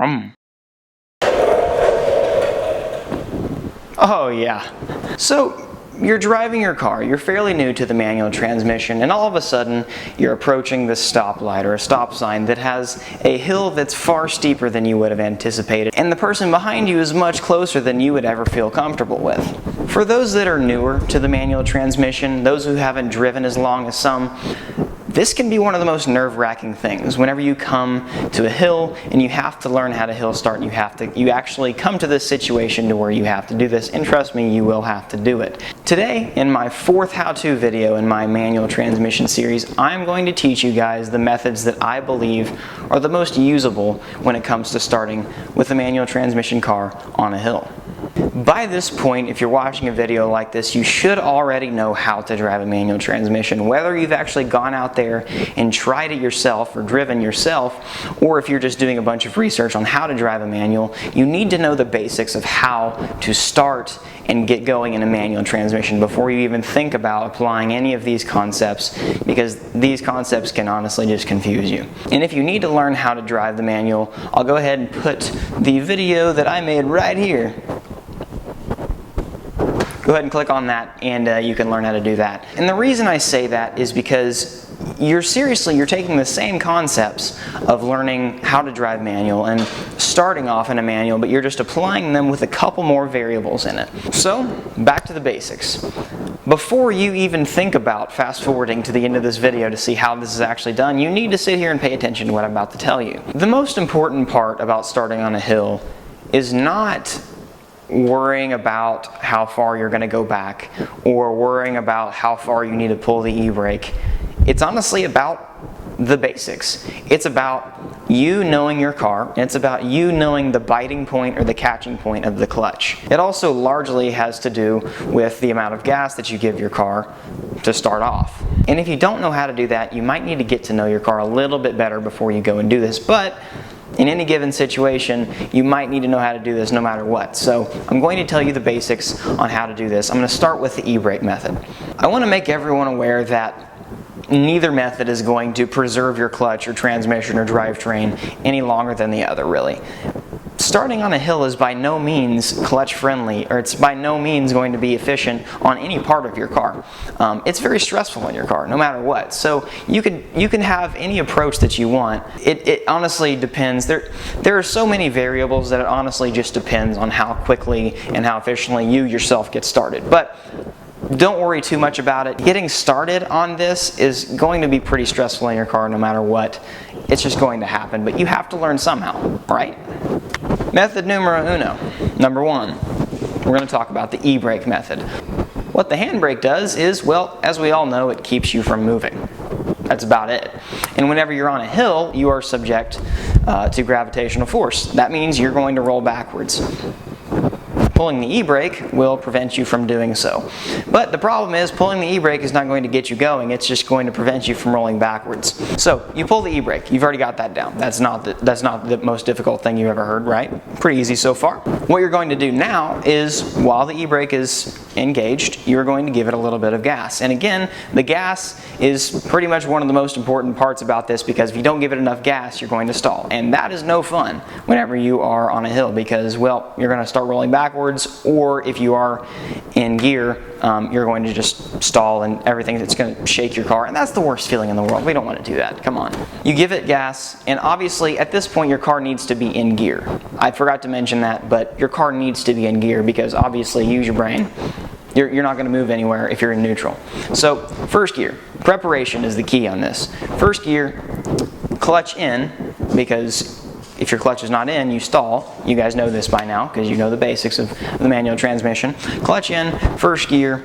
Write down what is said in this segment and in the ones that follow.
Oh yeah. So you're driving your car, you're fairly new to the manual transmission, and all of a sudden you're approaching this stoplight or a stop sign that has a hill that's far steeper than you would have anticipated, and the person behind you is much closer than you would ever feel comfortable with. For those that are newer to the manual transmission, those who haven't driven as long as some, this can be one of the most nerve-wracking things. Whenever you come to a hill and you have to learn how to hill start, you actually come to this situation to where you have to do this, and trust me, you will have to do it. Today, in my 4th how-to video in my manual transmission series, I'm going to teach you guys the methods that I believe are the most usable when it comes to starting with a manual transmission car on a hill. By this point, if you're watching a video like this, you should already know how to drive a manual transmission. Whether you've actually gone out there and tried it yourself or driven yourself, or if you're just doing a bunch of research on how to drive a manual, you need to know the basics of how to start and get going in a manual transmission before you even think about applying any of these concepts, because these concepts can honestly just confuse you. And if you need to learn how to drive the manual, I'll go ahead and put the video that I made right here. Go ahead and click on that and you can learn how to do that. And the reason I say that is because you're taking the same concepts of learning how to drive manual and starting off in a manual, but you're just applying them with a couple more variables in it. So, back to the basics. Before you even think about fast forwarding to the end of this video to see how this is actually done, you need to sit here and pay attention to what I'm about to tell you. The most important part about starting on a hill is not worrying about how far you're going to go back or worrying about how far you need to pull the e-brake. It's honestly about the basics. It's about you knowing your car, and it's about you knowing the biting point or the catching point of the clutch. It also largely has to do with the amount of gas that you give your car to start off. And if you don't know how to do that, you might need to get to know your car a little bit better before you go and do this. But in any given situation, you might need to know how to do this no matter what. So I'm going to tell you the basics on how to do this. I'm going to start with the e-brake method. I want to make everyone aware that neither method is going to preserve your clutch or transmission or drivetrain any longer than the other, really. Starting on a hill is by no means clutch friendly, or it's by no means going to be efficient on any part of your car. It's very stressful in your car, no matter what. So you can have any approach that you want. It honestly depends. There are so many variables that it honestly just depends on how quickly and how efficiently you yourself get started. But don't worry too much about it. Getting started on this is going to be pretty stressful in your car no matter what. It's just going to happen, but you have to learn somehow, right? Method numero uno. Number 1, we're going to talk about the e-brake method. What the handbrake does is, well, as we all know, it keeps you from moving. That's about it. And whenever you're on a hill, you are subject to gravitational force. That means you're going to roll backwards. Pulling the e-brake will prevent you from doing so. But the problem is, pulling the e-brake is not going to get you going, it's just going to prevent you from rolling backwards. So, you pull the e-brake, you've already got that down. That's not the most difficult thing you've ever heard, right? Pretty easy so far. What you're going to do now is, while the e-brake is engaged, you're going to give it a little bit of gas. And again, the gas is pretty much one of the most important parts about this, because if you don't give it enough gas, you're going to stall. And that is no fun whenever you are on a hill, because, well, you're going to start rolling backwards, or if you are in gear, you're going to just stall and everything, it's going to shake your car, and that's the worst feeling in the world. We don't want to do that. Come on. You give it gas, and obviously at this point your car needs to be in gear. I forgot to mention that, but your car needs to be in gear because obviously, use your brain. You're not going to move anywhere if you're in neutral. So, first gear. Preparation is the key on this. First gear, clutch in, because if your clutch is not in, you stall. You guys know this by now because you know the basics of the manual transmission. Clutch in, first gear,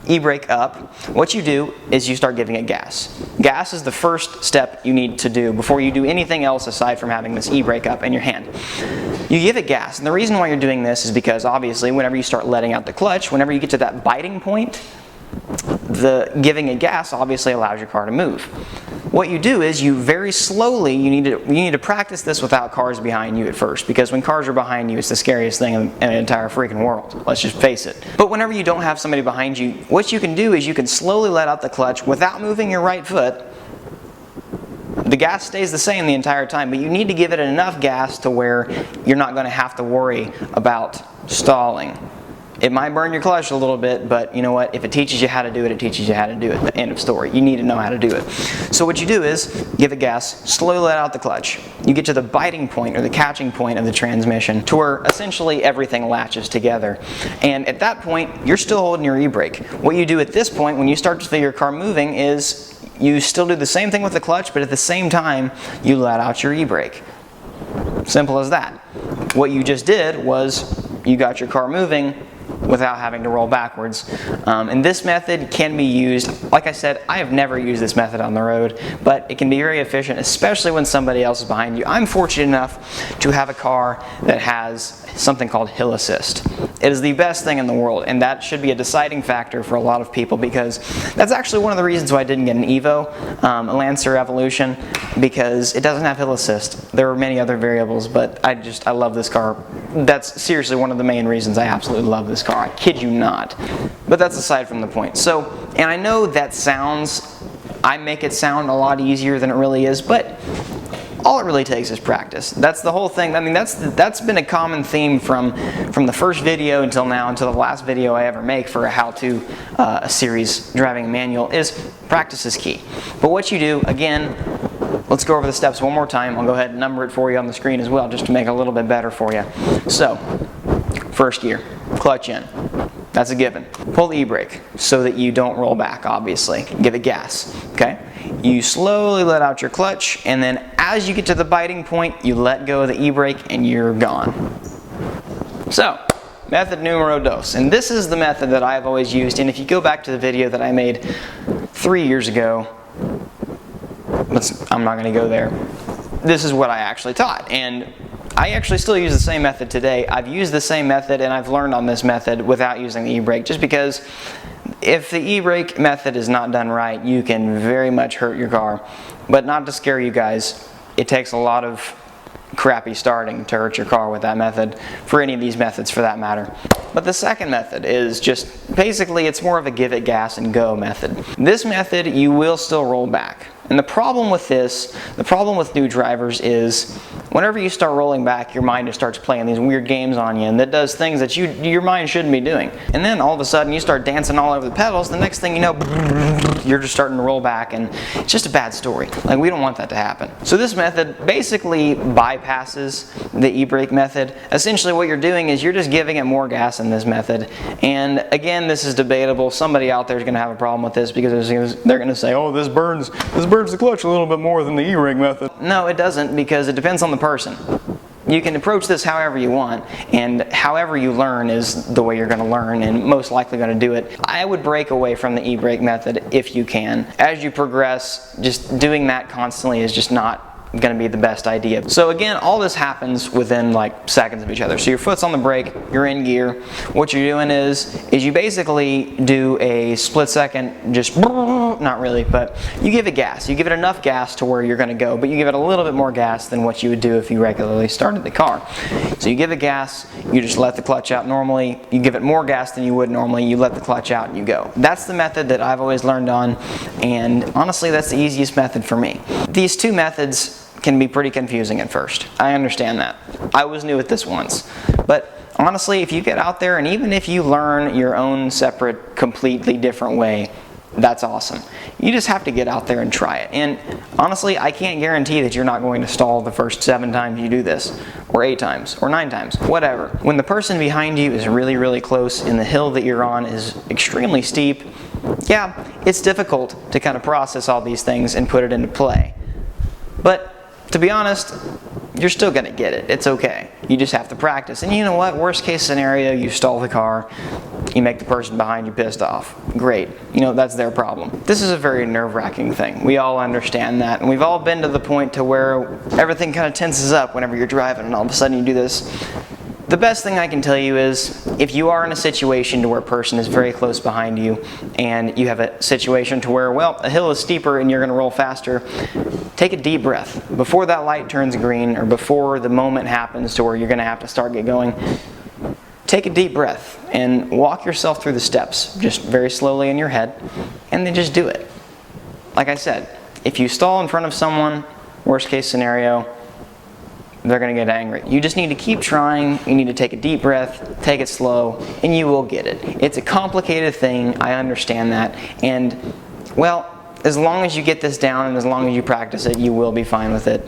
e-brake up. What you do is you start giving it gas. Gas is the first step you need to do before you do anything else aside from having this e-brake up in your hand. You give it gas, and the reason why you're doing this is because obviously whenever you start letting out the clutch, whenever you get to that biting point, the giving it gas obviously allows your car to move. What you do is you very slowly, you need to practice this without cars behind you at first, because when cars are behind you, it's the scariest thing in the entire freaking world. Let's just face it. But whenever you don't have somebody behind you, what you can do is you can slowly let out the clutch without moving your right foot. The gas stays the same the entire time, but you need to give it enough gas to where you're not going to have to worry about stalling. It might burn your clutch a little bit, but you know what? If it teaches you how to do it, it teaches you how to do it. The end of story. You need to know how to do it. So what you do is give it gas, slowly let out the clutch. You get to the biting point or the catching point of the transmission to where essentially everything latches together. And at that point, you're still holding your e-brake. What you do at this point when you start to feel your car moving is you still do the same thing with the clutch, but at the same time, you let out your e-brake. Simple as that. What you just did was you got your car moving without having to roll backwards. And this method can be used, like I said, I have never used this method on the road, but it can be very efficient, especially when somebody else is behind you. I'm fortunate enough to have a car that has something called hill assist. It is the best thing in the world, and that should be a deciding factor for a lot of people, because that's actually one of the reasons why I didn't get an Evo, a Lancer Evolution, because it doesn't have hill assist. There are many other variables, but I love this car. That's seriously one of the main reasons I absolutely love this car. I kid you not. But that's aside from the point. So, and I know that I make it sound a lot easier than it really is, but all it really takes is practice. That's the whole thing. I mean, that's been a common theme from the first video until now, until the last video I ever make for a how-to series driving manual, is practice is key. But what you do, again, let's go over the steps one more time. I'll go ahead and number it for you on the screen as well, just to make it a little bit better for you. So, first gear, clutch in. That's a given. Pull the e-brake so that you don't roll back, obviously. Give it gas, okay? You slowly let out your clutch, and then as you get to the biting point, you let go of the e-brake and you're gone. So, method numero dos. And this is the method that I've always used, and if you go back to the video that I made 3 years ago, I'm not going to go there. This is what I actually taught, and I actually still use the same method today. I've used the same method and I've learned on this method without using the e-brake, just because if the e-brake method is not done right, you can very much hurt your car. But not to scare you guys, it takes a lot of crappy starting to hurt your car with that method, for any of these methods for that matter. But the second method is just, basically it's more of a give it gas and go method. This method, you will still roll back. And the problem with this, the problem with new drivers is, whenever you start rolling back, your mind just starts playing these weird games on you, and that does things that your mind shouldn't be doing. And then all of a sudden you start dancing all over the pedals, the next thing you know, you're just starting to roll back, and it's just a bad story. Like, we don't want that to happen. So this method basically bypasses the e-brake method. Essentially what you're doing is you're just giving it more gas in this method. And again, this is debatable. Somebody out there is going to have a problem with this, because they're going to say, oh, this burns the clutch a little bit more than the e-brake method. No, it doesn't, because it depends on the person. You can approach this however you want, and however you learn is the way you're going to learn, and most likely going to do it. I would break away from the e-brake method if you can. As you progress, just doing that constantly is just not going to be the best idea. So again, all this happens within like seconds of each other. So your foot's on the brake, you're in gear. What you're doing is you basically do a split second, just not really, but you give it gas. You give it enough gas to where you're going to go, but you give it a little bit more gas than what you would do if you regularly started the car. So you give it gas, you just let the clutch out normally. You give it more gas than you would normally, you let the clutch out and you go. That's the method that I've always learned on, and honestly that's the easiest method for me. These two methods can be pretty confusing at first. I understand that. I was new at this once. But honestly, if you get out there and even if you learn your own separate, completely different way, that's awesome. You just have to get out there and try it. And honestly, I can't guarantee that you're not going to stall the first 7 times you do this, or 8 times, or 9 times, whatever. When the person behind you is really, really close and the hill that you're on is extremely steep, yeah, it's difficult to kind of process all these things and put it into play. But to be honest, you're still going to get it. It's okay. You just have to practice. And you know what? Worst case scenario, you stall the car, you make the person behind you pissed off. Great. You know, that's their problem. This is a very nerve-wracking thing. We all understand that. And we've all been to the point to where everything kind of tenses up whenever you're driving and all of a sudden you do this. The best thing I can tell you is, if you are in a situation to where a person is very close behind you and you have a situation to where, well, a hill is steeper and you're going to roll faster, take a deep breath. Before that light turns green, or before the moment happens to where you're going to have to start get going, take a deep breath and walk yourself through the steps, just very slowly in your head, and then just do it. Like I said, if you stall in front of someone, Worst case scenario, they're going to get angry. You just need to keep trying. You need to take a deep breath, take it slow, and you will get it. It's a complicated thing. I understand that. And, well, as long as you get this down and as long as you practice it, you will be fine with it.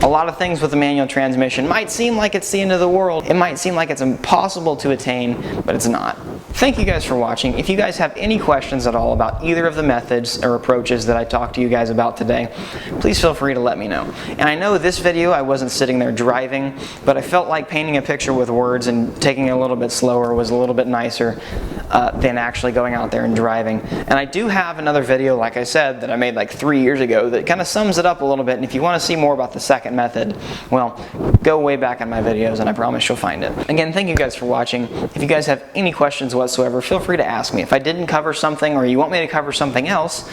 A lot of things with the manual transmission might seem like it's the end of the world. It might seem like it's impossible to attain, but it's not. Thank you guys for watching. If you guys have any questions at all about either of the methods or approaches that I talked to you guys about today, please feel free to let me know. And I know this video I wasn't sitting there driving, but I felt like painting a picture with words and taking it a little bit slower was a little bit nicer than actually going out there and driving. And I do have another video, like I said, that I made like 3 years ago that kind of sums it up a little bit. And if you want to see more about the second method, well, go way back in my videos and I promise you'll find it. Again, thank you guys for watching. If you guys have any questions whatsoever, feel free to ask me. If I didn't cover something or you want me to cover something else,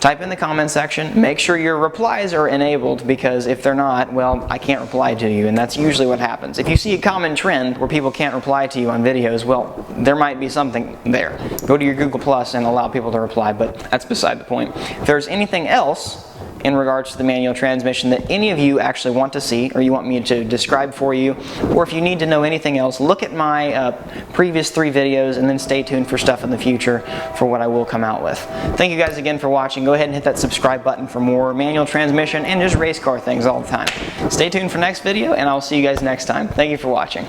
type in the comment section. Make sure your replies are enabled, because if they're not, well, I can't reply to you, and that's usually what happens. If you see a common trend where people can't reply to you on videos, well, there might be something there. Go to your Google Plus and allow people to reply, but that's beside the point. If there's anything else in regards to the manual transmission that any of you actually want to see or you want me to describe for you, or if you need to know anything else, look at my previous 3 videos and then stay tuned for stuff in the future for what I will come out with. Thank you guys again for watching. Go ahead and hit that subscribe button for more manual transmission and just race car things all the time. Stay tuned for next video, and I'll see you guys next time. Thank you for watching.